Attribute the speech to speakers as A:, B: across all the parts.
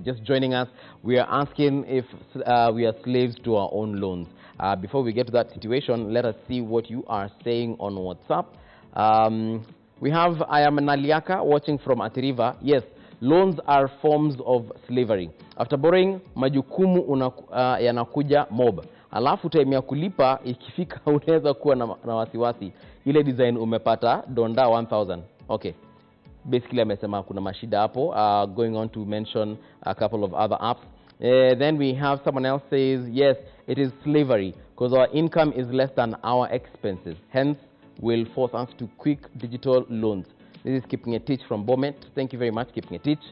A: Just joining us, we are asking if we are slaves to our own loans. Before we get to that situation, let us see what you are saying on WhatsApp. We have I am Naliaka watching from Athi River. Yes, loans are forms of slavery. After borrowing, majukumu yanakuja mob. Alafu time ya kulipa ikifika unaweza kuwa na wasiwasi. Ile design umepata donda 1000. Okay. Basically amesema kuna mashida hapo. Going on to mention a couple of other apps. Then we have someone else says, yes, it is slavery because our income is less than our expenses. Hence, will force us to quick digital loans. This is Keeping a Teach from Bomet. Thank you very much, Keeping a Teach.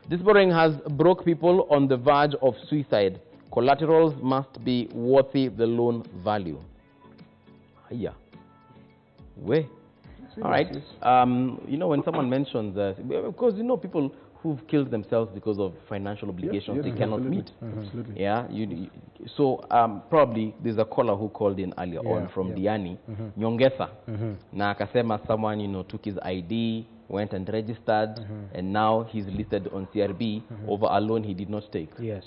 A: This borrowing has broke people on the verge of suicide. Collaterals must be worthy the loan value. Yeah. Way. All right. You know, when someone mentions, because you know people who've killed themselves because of financial obligations they cannot meet.
B: Absolutely.
A: Yeah. So probably there's a caller who called in earlier on from Diani, Nyongesa. Na akasema someone, you know, took his ID, went and registered, and now he's listed on CRB over a loan he did not take. Yes.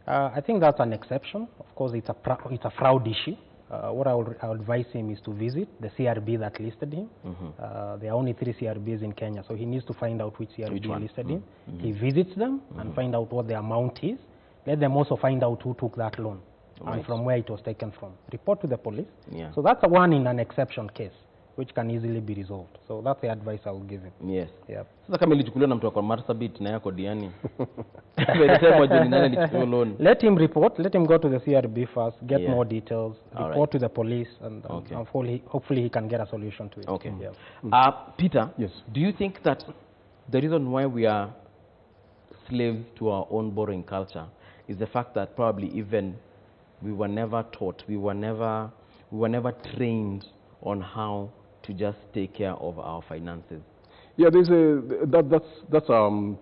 C: I think that's an exception. Of course, it's a fraud issue. What I would advise him is to visit the CRB that listed him. There are only 3 CRBs in Kenya, so he needs to find out which CRB listed him. He visits them and find out what the amount is. Let them also find out who took that loan and from where it was taken from. Report to the police. So that's one in an exception case, which can easily be resolved. So that's the advice I will give him.
A: Yes.
C: Yep.
A: Sasa kama ilichukuliwa na mtu kwa Marsabit na yako Diani.
C: Let him report. Let him go to the CRB first, get more details, report to the police, and hopefully he can get a solution to it.
A: Okay.
C: Yeah.
A: Peter,
B: yes.
A: Do you think that the reason why we are slaves to our own borrowing culture is the fact that probably even we were never taught, we were never trained on how to just take care of our finances?
B: Yeah, that's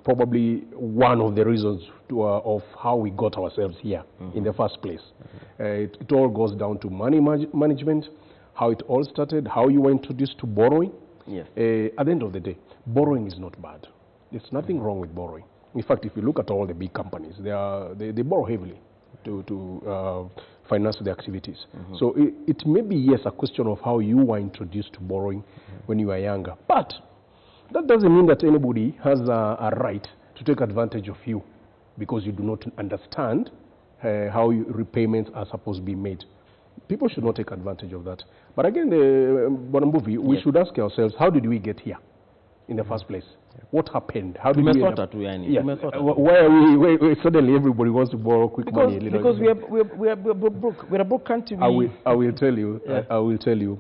B: probably one of the reasons of how we got ourselves here in the first place. It all goes down to money management, how it all started, how you were introduced to borrowing.
A: Yes.
B: At the end of the day, borrowing is not bad. There's nothing wrong with borrowing. In fact, if you look at all the big companies, they borrow heavily to finance the activities. So it may be, yes, a question of how you were introduced to borrowing when you were younger. But that doesn't mean that anybody has a right to take advantage of you because you do not understand how repayments are supposed to be made. People should not take advantage of that. But again, we should ask ourselves, how did we get here in the first place? What happened? How did we end up? Why are we suddenly everybody wants to borrow quick money?
A: Because we are broke. We're a broke country.
B: I will tell you. I will tell you.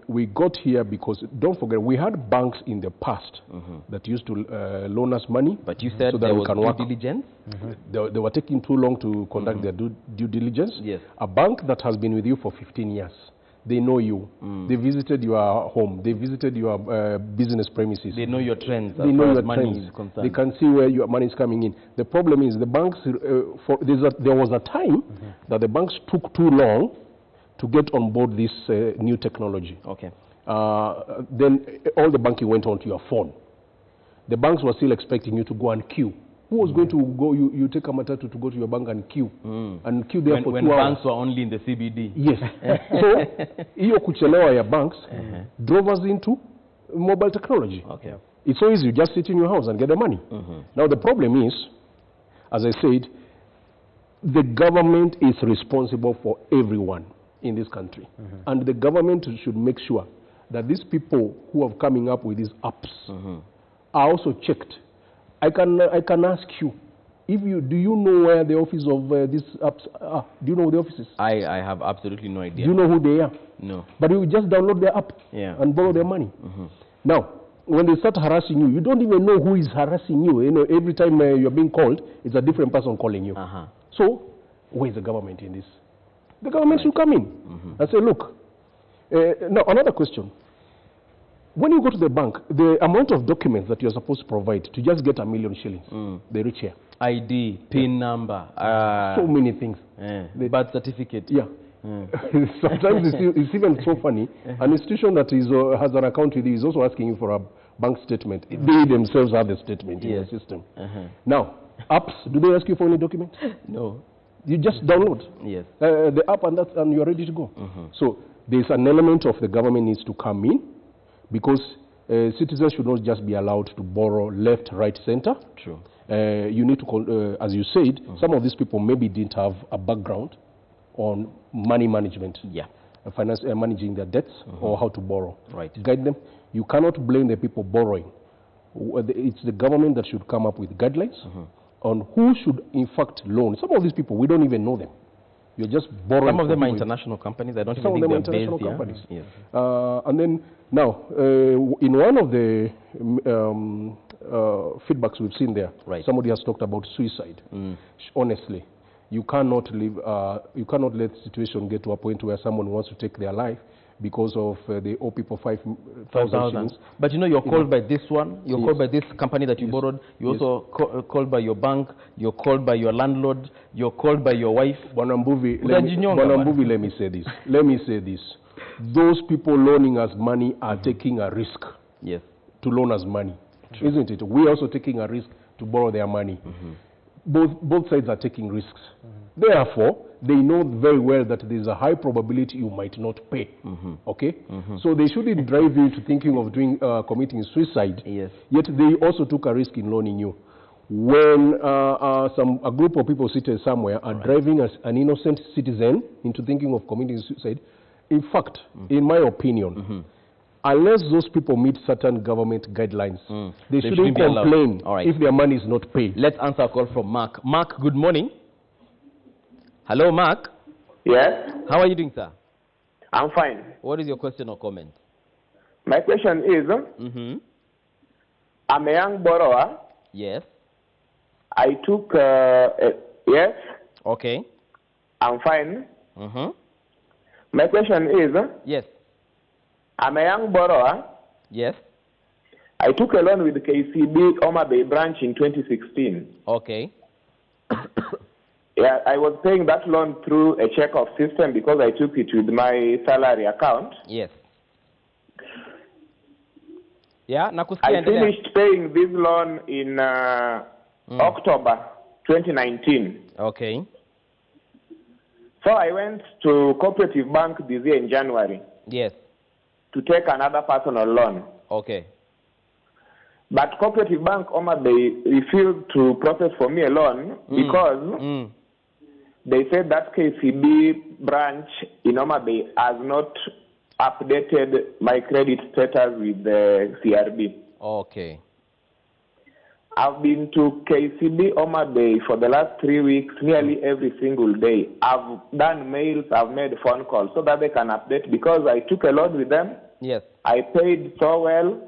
B: We got here because, don't forget, we had banks in the past that used to loan us money.
A: But you said
B: so
A: there was due diligence?
B: They were taking too long to conduct their due diligence.
A: Yes.
B: A bank that has been with you for 15 years. They know you. They visited your home. They visited your business premises.
A: They know your trends.
B: They know your trends. They can see where your money is coming in. The problem is the banks, there was a time that the banks took too long to get on board this new technology.
A: Okay.
B: Then all the banking went onto your phone. The banks were still expecting you to go and queue. Who was going to go? You take a matatu to go to your bank and queue. And queue there for 2 hours.
A: When banks were only in the CBD.
B: Yes. So, iyo kuchelewa ya banks drove us into mobile technology.
A: Okay.
B: It's so easy. You just sit in your house and get the money. Now the problem is, as I said, the government is responsible for everyone in this country. And the government should make sure that these people who are coming up with these apps are also checked. I can ask you, do you know where the office of these apps are? Do you know the offices?
A: I have absolutely no idea.
B: Do you know who they are?
A: No.
B: But you just download their app and borrow their money. Now, when they start harassing you, you don't even know who is harassing you. You know, every time you're being called, it's a different person calling you. So, where is the government in this? The government should come in and say, look. Now, another question. When you go to the bank, the amount of documents that you're supposed to provide to just get 1 million shillings, they reach here.
A: ID, PIN number.
B: So many things.
A: The birth certificate.
B: Yeah. Sometimes it's even so funny. An institution that has an account with you is also asking you for a bank statement. They themselves have the statement in the system. Now, apps, do they ask you for any document?
A: No.
B: You just download
A: Yes.
B: the app and you're ready to go. So there's an element of the government needs to come in, because citizens should not just be allowed to borrow left, right, center.
A: True.
B: You need to, as you said, some of these people maybe didn't have a background on money management, finance, managing their debts, or how to borrow.
A: Right.
B: Guide them. You cannot blame the people borrowing. It's the government that should come up with guidelines on who should in fact loan. Some of these people, we don't even know them. You're just borrowing.
A: Some of them are international companies. I don't even think they're based here.
B: Companies.
A: Yes.
B: And then now, in one of the feedbacks we've seen there, somebody has talked about suicide. Honestly, you cannot live. You cannot let the situation get to a point where someone wants to take their life because of they owe people 5,000.
A: But you know, you're called by this one, you're called by this company that you borrowed, you're also called by your bank, you're called by your landlord, you're called by your wife.
B: Bonambuvi, let me say this. Let me say this. Those people loaning us money are taking a risk to loan us money, isn't it? We're also taking a risk to borrow their money. Both sides are taking risks. Therefore, they know very well that there's a high probability you might not pay. Okay? So they shouldn't drive you into thinking of committing suicide. Yet they also took a risk in loaning you. When a group of people seated somewhere are driving an innocent citizen into thinking of committing suicide, in fact, in my opinion, unless those people meet certain government guidelines, they shouldn't complain if their money is not paid.
A: Let's answer a call from Mark. Mark, good morning. Hello, Mark.
D: Yes.
A: How are you doing, sir?
D: I'm fine.
A: What is your question or comment?
D: My question is, I'm a young borrower.
A: Yes.
D: I took, yes.
A: Okay.
D: I'm fine. My question is,
A: yes.
D: I'm a young borrower.
A: Yes.
D: I took a loan with KCB Oma Bay branch in 2016.
A: Okay.
D: Yeah, I was paying that loan through a check-off system because I took it with my salary account.
A: Yes. Yeah,
D: I finished paying this loan in October 2019.
A: Okay.
D: So I went to Cooperative Bank this year in January.
A: Yes.
D: To take another personal loan.
A: Okay.
D: But Cooperative Bank Oma Bay refused to process for me a loan because they said that KCB branch in Oma Bay has not updated my credit status with the CRB.
A: Okay.
D: I've been to KCB Oma Bay for the last 3 weeks, nearly every single day. I've done mails, I've made phone calls so that they can update because I took a loan with them.
A: Yes.
D: I paid so well.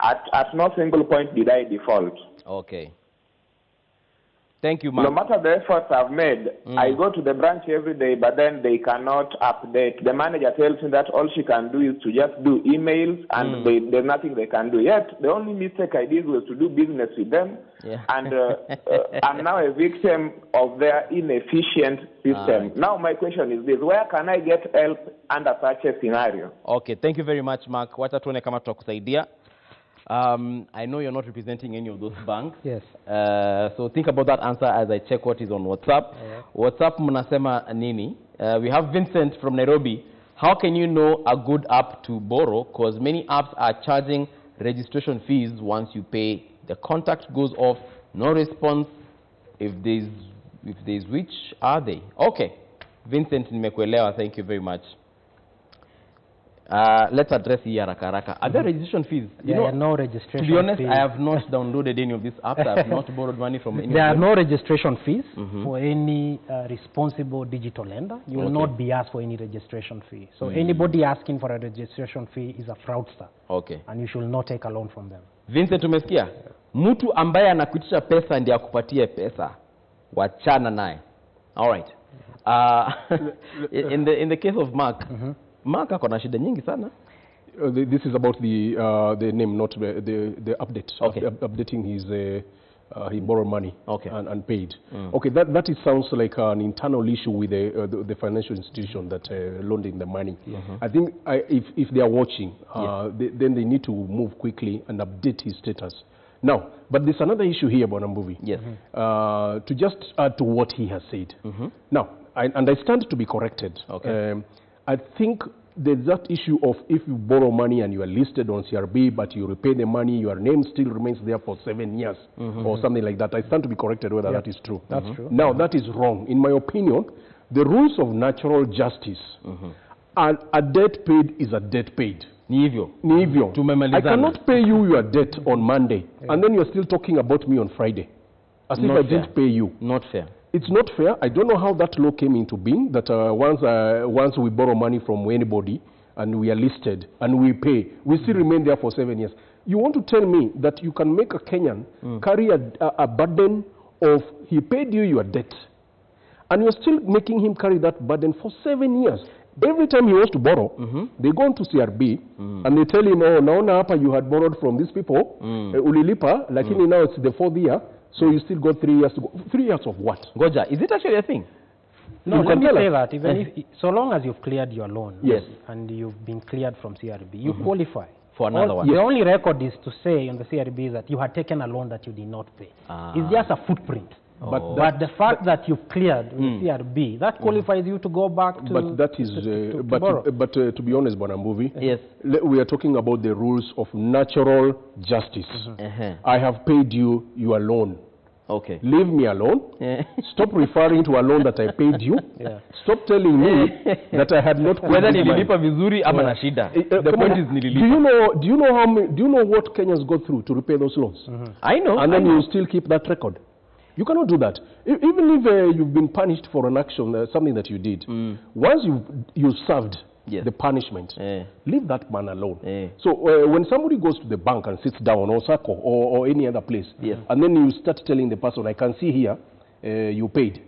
D: At no single point did I default.
A: Okay. Thank you, Mark.
D: No matter the efforts I've made, I go to the branch every day, but then they cannot update. The manager tells me that all she can do is to just do emails, and there's nothing they can do. Yet, the only mistake I did was to do business with them, and I'm now a victim of their inefficient system. Now my question is this, where can I get help under such a scenario?
A: Okay, thank you very much, Mark. Wacha tuone kama tutakusaidia. I know you're not representing any of those banks.
C: Yes.
A: So think about that answer as I check what is on WhatsApp. WhatsApp mnasema nini? We have Vincent from Nairobi. How can you know a good app to borrow? Because many apps are charging registration fees once you pay. The contact goes off, no response. If there's which are they? Okay. Vincent nimekuelewa, thank you very much. Let's address here haraka. Are there registration fees?
C: There are no registration fees.
A: To be honest, I have not downloaded any of these apps. I have not borrowed money from any
C: There are no registration fees for any responsible digital lender. You will not be asked for any registration fee. So anybody asking for a registration fee is a fraudster.
A: Okay.
C: And you should not take a loan from them.
A: Vincent, umesikia? Mtu ambaye anakuitisha pesa ndiye akupatie pesa. Wachana naye. All right. In the case of Mark, Mark akona shida nyingi sana.
B: This is about the name, not the update.
A: Okay.
B: Updating his he borrowed money and paid. Okay, that sounds like an internal issue with the financial institution that loaned him the money. I think if they are watching, then they need to move quickly and update his status. Now, but there's another issue here, Bonambuvi.
A: Yes.
B: To just add to what he has said. Now, I stand to be corrected.
A: Okay.
B: I think there's that issue of if you borrow money and you are listed on CRB, but you repay the money, your name still remains there for 7 years or something like that. I stand to be corrected whether that is true.
C: That's true.
B: Now, that is wrong. In my opinion, the rules of natural justice, a debt paid is a debt paid.
A: Nivyo.
B: I cannot pay you your debt on Monday, and then you're still talking about me on Friday, as if I didn't pay you.
A: Not fair.
B: It's not fair. I don't know how that law came into being, that once we borrow money from anybody and we are listed and we pay, we still remain there for 7 years. You want to tell me that you can make a Kenyan carry a burden of he paid you your debt, and you're still making him carry that burden for 7 years? Every time he wants to borrow, they go into CRB and they tell him, oh, naona hapa you had borrowed from these people, ulilipa, lakini now it's the 4th year, so you still got 3 years to go. 3 years of what?
A: Goja, is it actually a thing?
C: No, let me say that even if, so long as you've cleared your loan,
A: yes,
C: and you've been cleared from CRB, you qualify
A: for another one.
C: The only record is to say on the CRB that you had taken a loan that you did not pay. It's just a footprint. But the fact that you've cleared with CRB, that qualifies you to go back to.
B: But that is, to be honest, Bonambuvi,
A: yes,
B: we are talking about the rules of natural justice. I have paid you your loan.
A: Okay.
B: Leave me alone. Stop referring to a loan that I paid you. Stop telling me that I had not paid.
A: Whether nililipa vizuri ama na shida. The point is nililipa.
B: Do you know what Kenyans go through to repay those loans?
A: I know.
B: And then you still keep that record. You cannot do that. Even if you've been punished for an action, something that you did, once you've served the punishment, leave that man alone. So when somebody goes to the bank and sits down, or SACCO, or any other place, and then you start telling the person, I can see here, you paid.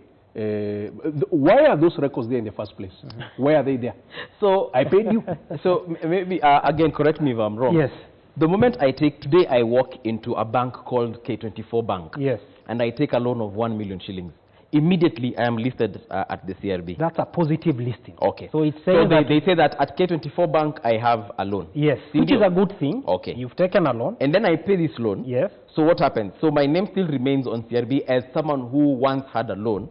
B: Why are those records there in the first place? Why are they there?
A: So
B: I paid you.
A: So maybe, again, correct me if I'm wrong.
C: Yes.
A: The moment today I walk into a bank called K24 Bank.
C: Yes.
A: And I take a loan of 1 million shillings. Immediately, I am listed at the CRB.
C: That's a positive listing.
A: Okay.
C: So it's saying
A: they say that at K24 Bank, I have a loan.
C: Yes, which is a good thing.
A: Okay.
C: You've taken a loan.
A: And then I pay this loan.
C: Yes.
A: So what happens? So my name still remains on CRB as someone who once had a loan.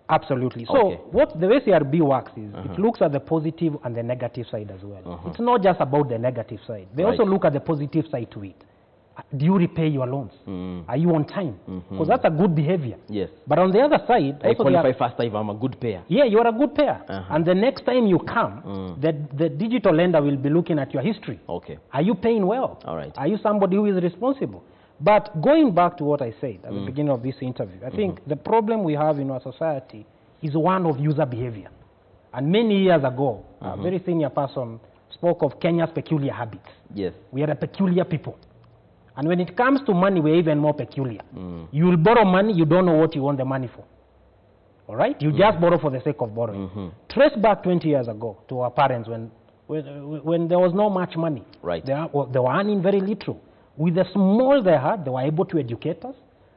C: Absolutely. So the way CRB works is it looks at the positive and the negative side as well. It's not just about the negative side. They also look at the positive side to it. Do you repay your loans? Are you on time? Because that's a good behavior.
A: Yes.
C: But on the other side,
A: I qualify faster if I'm a good payer.
C: Yeah, you're a good payer. And the next time you come, the digital lender will be looking at your history.
A: Okay.
C: Are you paying well?
A: All right.
C: Are you somebody who is responsible? But going back to what I said at the beginning of this interview, I think the problem we have in our society is one of user behavior. And many years ago, a very senior person spoke of Kenya's peculiar habits.
A: Yes.
C: We are a peculiar people. And when it comes to money, we're even more peculiar. You will borrow money, you don't know what you want the money for. All right? You just borrow for the sake of borrowing. Trace back 20 years ago to our parents when there was no much money.
A: Right.
C: They were earning very little. With the small they had, they were able to educate us.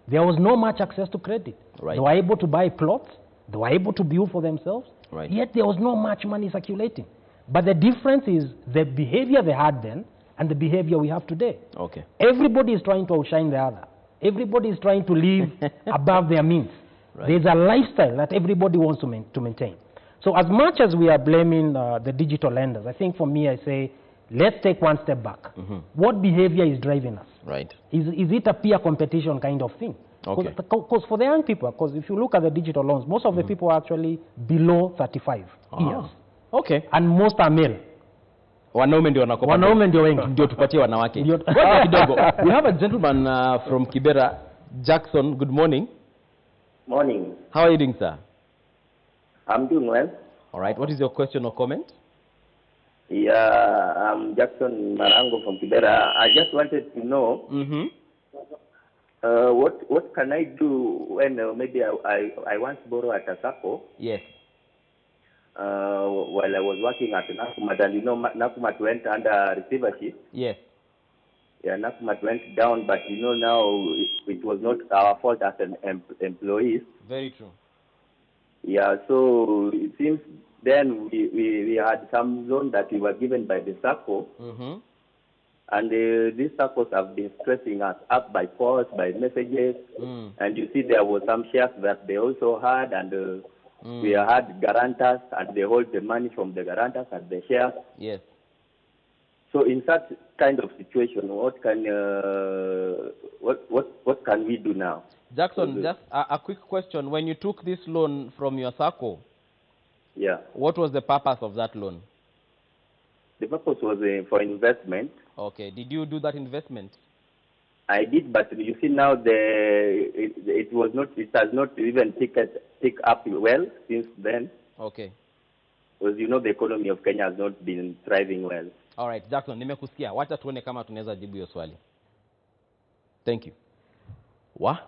C: There was no much access to credit.
A: Right.
C: They were able to buy plots. They were able to build for themselves.
A: Right.
C: Yet there was no much money circulating. But the difference is the behavior they had then and the behavior we have today.
A: Okay.
C: Everybody is trying to outshine the other. Everybody is trying to live above their means.
A: Right.
C: There's a lifestyle that everybody wants to maintain. So as much as we are blaming the digital lenders, I think for me I say, let's take one step back. What behavior is driving us?
A: Right.
C: Is it a peer competition kind of thing?
A: Okay.
C: Because for the young people, because if you look at the digital loans, most of the people are actually below 35 years.
A: Okay.
C: And most are male.
A: Wanaume ndio wanakopa.
C: Wanaume ndio wengi.
A: Ndio tupatie wanawake. Kidogo. We have a gentleman from Kibera, Jackson. Good morning.
E: Morning.
A: How are you doing, sir?
E: I'm doing well.
A: All right. What is your question or comment?
E: Yeah, I'm Jackson Marango from Kibera. I just wanted to know what can I do when maybe I want to borrow at a SACCO?
A: Yes.
E: While I was working at Nakumat, and you know Nakumat went under receivership.
A: Yes.
E: Yeah, Nakumat went down, but you know now it was not our fault as an employees.
A: Very true.
E: Yeah, so it seems then we had some loan that we were given by the SACCO. And these circles have been stressing us up by posts, by messages. And you see there were some shares that they also had, and we had guarantors, and they hold the money from the guarantors and the shares.
A: Yes.
E: So in such kind of situation, what can we do now?
A: Jackson, just a quick question. When you took this loan from your SACCO,
E: yeah,
A: what was the purpose of that loan?
E: The purpose was for investment.
A: Okay. Did you do that investment?
E: I did, but you see now it has not even picked up well since then.
A: Okay.
E: Because you know the economy of Kenya has not been thriving well.
A: All right, Jackson, nimekusikia. Wacha tuone kama tunaweza jibu hiyo swali. Thank you. What?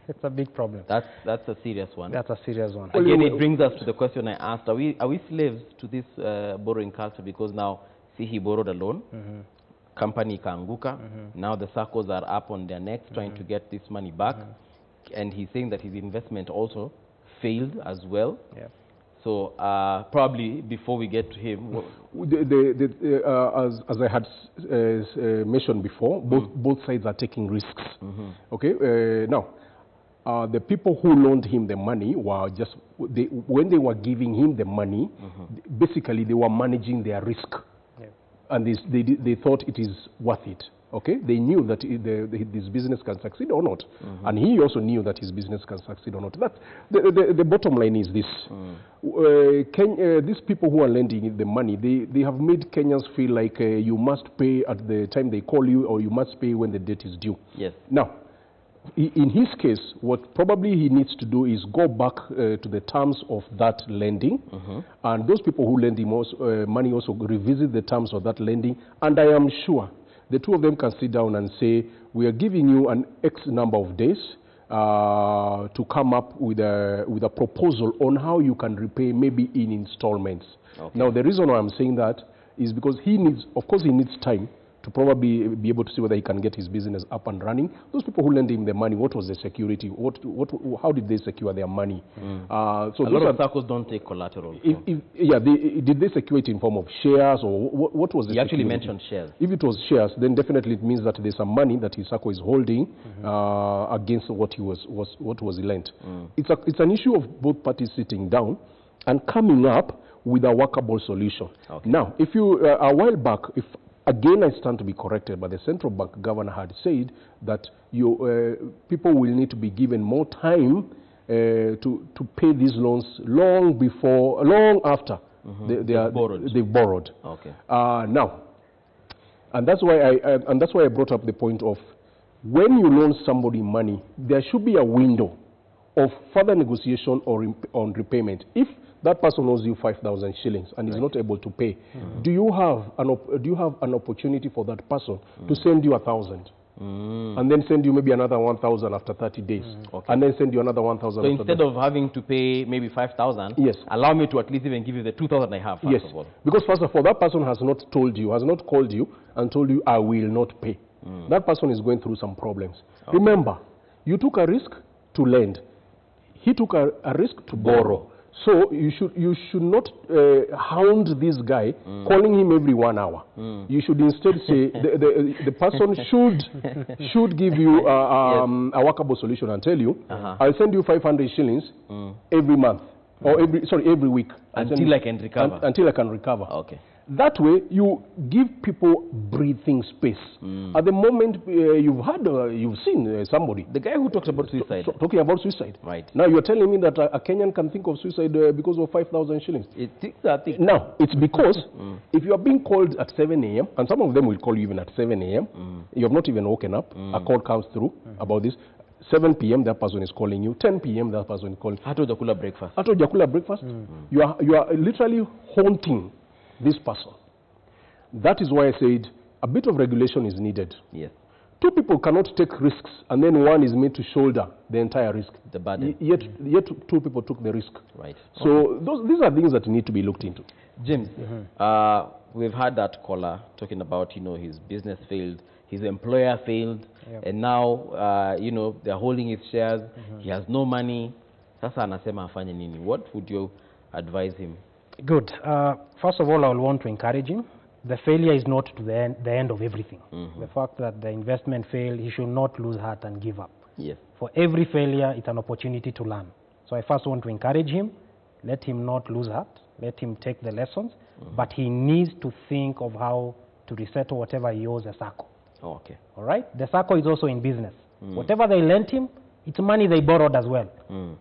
C: It's a big problem.
A: That's a serious one.
C: That's a serious one.
A: Again, it brings us to the question I asked: Are we slaves to this borrowing culture? Because now, see, he borrowed a loan. Company kaanguka. Now the SACCOs are up on their necks trying to get this money back, and he's saying that his investment also failed as well.
C: Yeah.
A: So probably before we get to him,
B: as I had mentioned before, both sides are taking risks. Okay. Now, the people who loaned him the money were just when they were giving him the money, basically they were managing their risk, and they thought it is worth it. Okay, they knew that this business can succeed or not, and he also knew that his business can succeed or not. That the bottom line is this: these people who are lending the money, they have made Kenyans feel like you must pay at the time they call you, or you must pay when the debt is due.
A: Yes.
B: Now, in his case, what probably he needs to do is go back to the terms of that lending, and those people who lend him money also revisit the terms of that lending, and I am sure the two of them can sit down and say, we are giving you an X number of days to come up with a proposal on how you can repay, maybe in installments. Okay. Now, the reason why I'm saying that is because he needs time to probably be able to see whether he can get his business up and running. Those people who lend him the money, what was the security? How did they secure their money?
A: So a lot of SACCOs don't take collateral.
B: Did they secure it in form of shares, or what was the
A: You actually
B: security?
A: mentioned shares.
B: If it was shares, then definitely it means that there's some money that his SACCO is holding against what he was lent. It's an issue of both parties sitting down and coming up with a workable solution. Okay. Now, if you a while back, again, I stand to be corrected, but the central bank governor had said that people will need to be given more time to pay these loans long after they've borrowed.
A: Okay.
B: Now, and that's why I brought up the point of when you loan somebody money, there should be a window of further negotiation or on repayment. If that person owes you 5,000 shillings and is not able to pay, do you have an opportunity for that person to send you 1,000? And then send you maybe another 1,000 after 30 days. Okay. And then send you another 1,000
A: So instead of having to pay maybe 5,000,
B: yes,
A: allow me to at least even give you the 2,000 I have, first of all.
B: Because first of all, that person has not called you and told you, I will not pay. That person is going through some problems. Okay. Remember, you took a risk to lend. He took a risk to borrow. So you should not hound this guy, calling him every 1 hour. You should instead say the person should give you a workable solution and tell you, I'll send you 500 shillings every month, or every week.
A: Until I can recover.
B: Until I can recover.
A: Okay.
B: That way, you give people breathing space. At the moment, you've seen somebody.
A: The guy who talks about suicide.
B: Talking about suicide.
A: Right.
B: Now, you're telling me that a Kenyan can think of suicide because of 5,000 shillings. Now, it's because if you are being called at 7 a.m., and some of them will call you even at 7 a.m., you have not even woken up, a call comes through about this. 7 p.m. that person is calling you. 10 p.m. that person is calling.
A: Ato jakula breakfast.
B: Ato jakula breakfast. You are literally haunting this person. That is why I said a bit of regulation is needed.
A: Yes.
B: Two people cannot take risks and then one is made to shoulder the entire risk.
A: The burden.
B: Yet two people took the risk.
A: Right.
B: So these are things that need to be looked into.
A: James, we've had that caller talking about, his business failed, his employer failed, and now, they're holding his shares. He has no money. Sasa anasema afanye nini? What would you advise him?
C: Good. First of all, I will want to encourage him the failure is not to the end of everything. The fact that the investment failed, he should not lose heart and give up.
A: Yes.
C: For every failure, it's an opportunity to learn. So I first want to encourage him, let him not lose heart, let him take the lessons, but he needs to think of how to resettle whatever he owes a SACCO.
A: Oh, okay.
C: All right? The SACCO is also in business. Whatever they lent him, it's money they borrowed as well.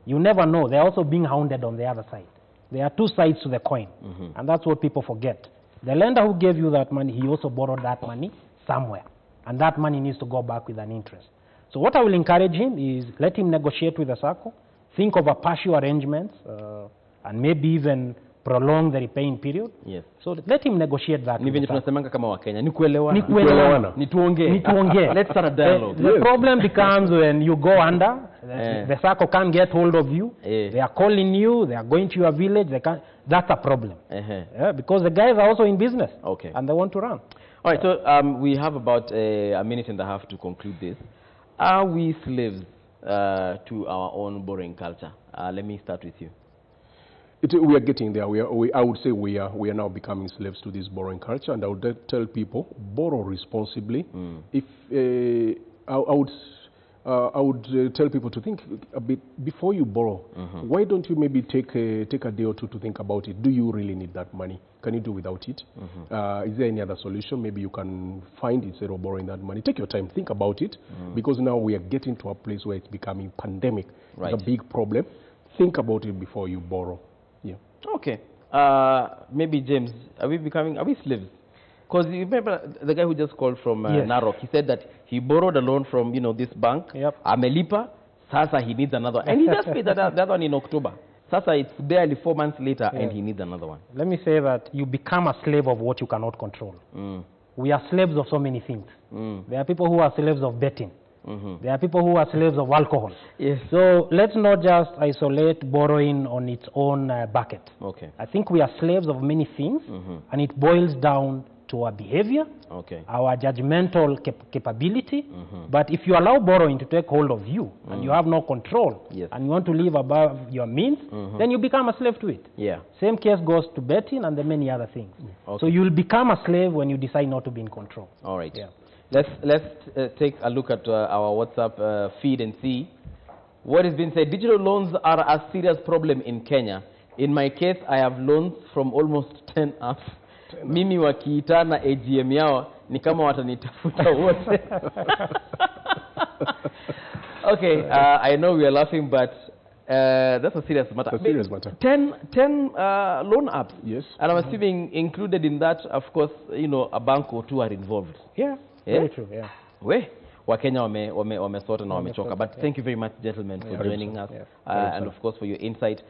C: You never know. They're also being hounded on the other side. There are two sides to the coin, and that's what people forget. The lender who gave you that money, he also borrowed that money somewhere, and that money needs to go back with an interest. So what I will encourage him is let him negotiate with the SACCO, think of a partial arrangements, and maybe even prolong the repaying period.
A: Yes.
C: So let him negotiate that.
A: Ni venye tunasemanga kama Wakenya, ni kuelewana.
C: Ni kuelewana.
A: Ni tuongee.
C: Let's
A: start a dialogue.
C: The problem becomes when you go under, the SACCO can't get hold of you. They are calling you, they are going to your village, they can't. That's a problem. Because the guys are also in business.
A: Okay.
C: And they want to run.
A: All right, so we have about a minute and a half to conclude this. Are we slaves to our own borrowing culture? Let me start with you.
B: We are getting there. I would say we are now becoming slaves to this borrowing culture, and I would tell people, borrow responsibly. If I would tell people to think a bit before you borrow. Why don't you maybe take a day or two to think about it? Do you really need that money? Can you do without it? Is there any other solution maybe you can find instead of borrowing that money? Take your time, think about it, because now we are getting to a place where it's becoming pandemic. Right. It's a big problem. Think about it before you borrow. Yeah.
A: Okay. Maybe James, are we slaves? Because you remember the guy who just called from Narok, he said that he borrowed a loan from, this bank, Amelipa, Sasa he needs another one. And he just paid that other one in October. Sasa it's barely 4 months later and he needs another one.
C: Let me say that you become a slave of what you cannot control. We are slaves of so many things. There are people who are slaves of betting. There are people who are slaves of alcohol. Yes. So let's not just isolate borrowing on its own bucket.
A: Okay.
C: I think we are slaves of many things, and it boils down to our behavior, our judgmental capability. But if you allow borrowing to take hold of you, and you have no control, and you want to live above your means, then you become a slave to it.
A: Yeah.
C: Same case goes to betting and the many other things. So you'll become a slave when you decide not to be in control.
A: All right. Yeah. Let's take a look at our WhatsApp feed and see what has been said. Digital loans are a serious problem in Kenya. In my case, I have loans from almost 10 apps. Mimi wakiitana AGM yao ni kama watanitafuta wote. Okay, I know we are laughing, but that's a serious matter.
B: It's a serious matter.
A: 10 loan apps.
B: Yes.
A: And I'm assuming included in that, of course, a bank or two are involved.
C: Yeah. Very true, yeah.
A: Wakenya wamesota na wamechoka. But thank you very much, gentlemen, for joining us. And of course for your insight.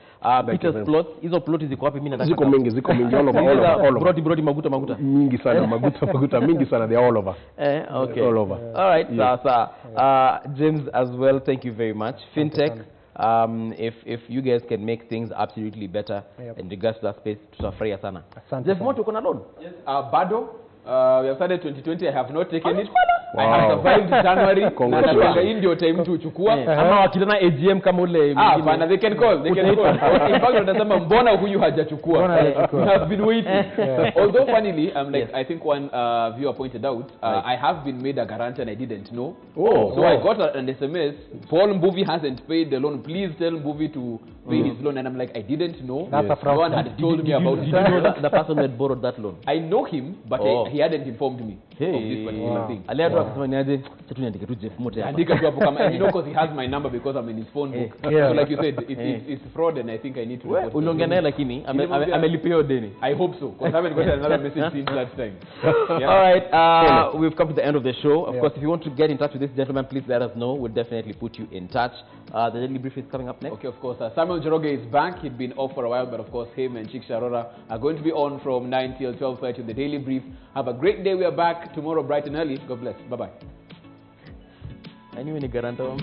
A: Peter's plot, hizo plot ziko wapi? Mimi nataka
B: ziko mingi all over.
A: Brody maguta.
B: Mingi sana maguta mingi sana, they are all over.
A: Okay.
B: All over.
A: All right, James as well, thank you very much. Fintech, if you guys can make things absolutely better in regards to that space, tutafurahia sana. Jeff Moto, uko na loan?
F: Yes, Bado. We have started 2020. I have not taken it. Wow. I have survived January. Hii ndio time tu chukua.
A: Ama wakitana AGM kama ule.
F: Bana, they can call. In fact, watasema mbona huyu hajachukua. We have been waiting. Although funnily, I think one viewer pointed out, I have been made a guarantor and I didn't know. So I got an SMS. Paul Mbuvi hasn't paid the loan. Please tell Mbuvi to pay his loan. And I'm like, I didn't know.
C: That's a fraud.
F: No one had told me about it.
A: Did you know the person who had borrowed that loan?
F: I know him, but he hadn't informed me of this particular thing. And because he has my number because I'm in his phone book. So like you said, it's fraud, and I think I need to report it. I hope so, because I haven't got another message since that time.
A: All right, we've come to the end of the show. Of course, if you want to get in touch with this gentleman, please let us know. We'll definitely put you in touch. The Daily Brief is coming up next.
F: Okay, of course. Samuel Joroge is back. He'd been off for a while, but of course, him and Chick Sharora are going to be on from 9 till 12:30 with the Daily Brief. Have a great day. We are back tomorrow bright and early. God bless. Bye-bye.
A: I knew any guarantor.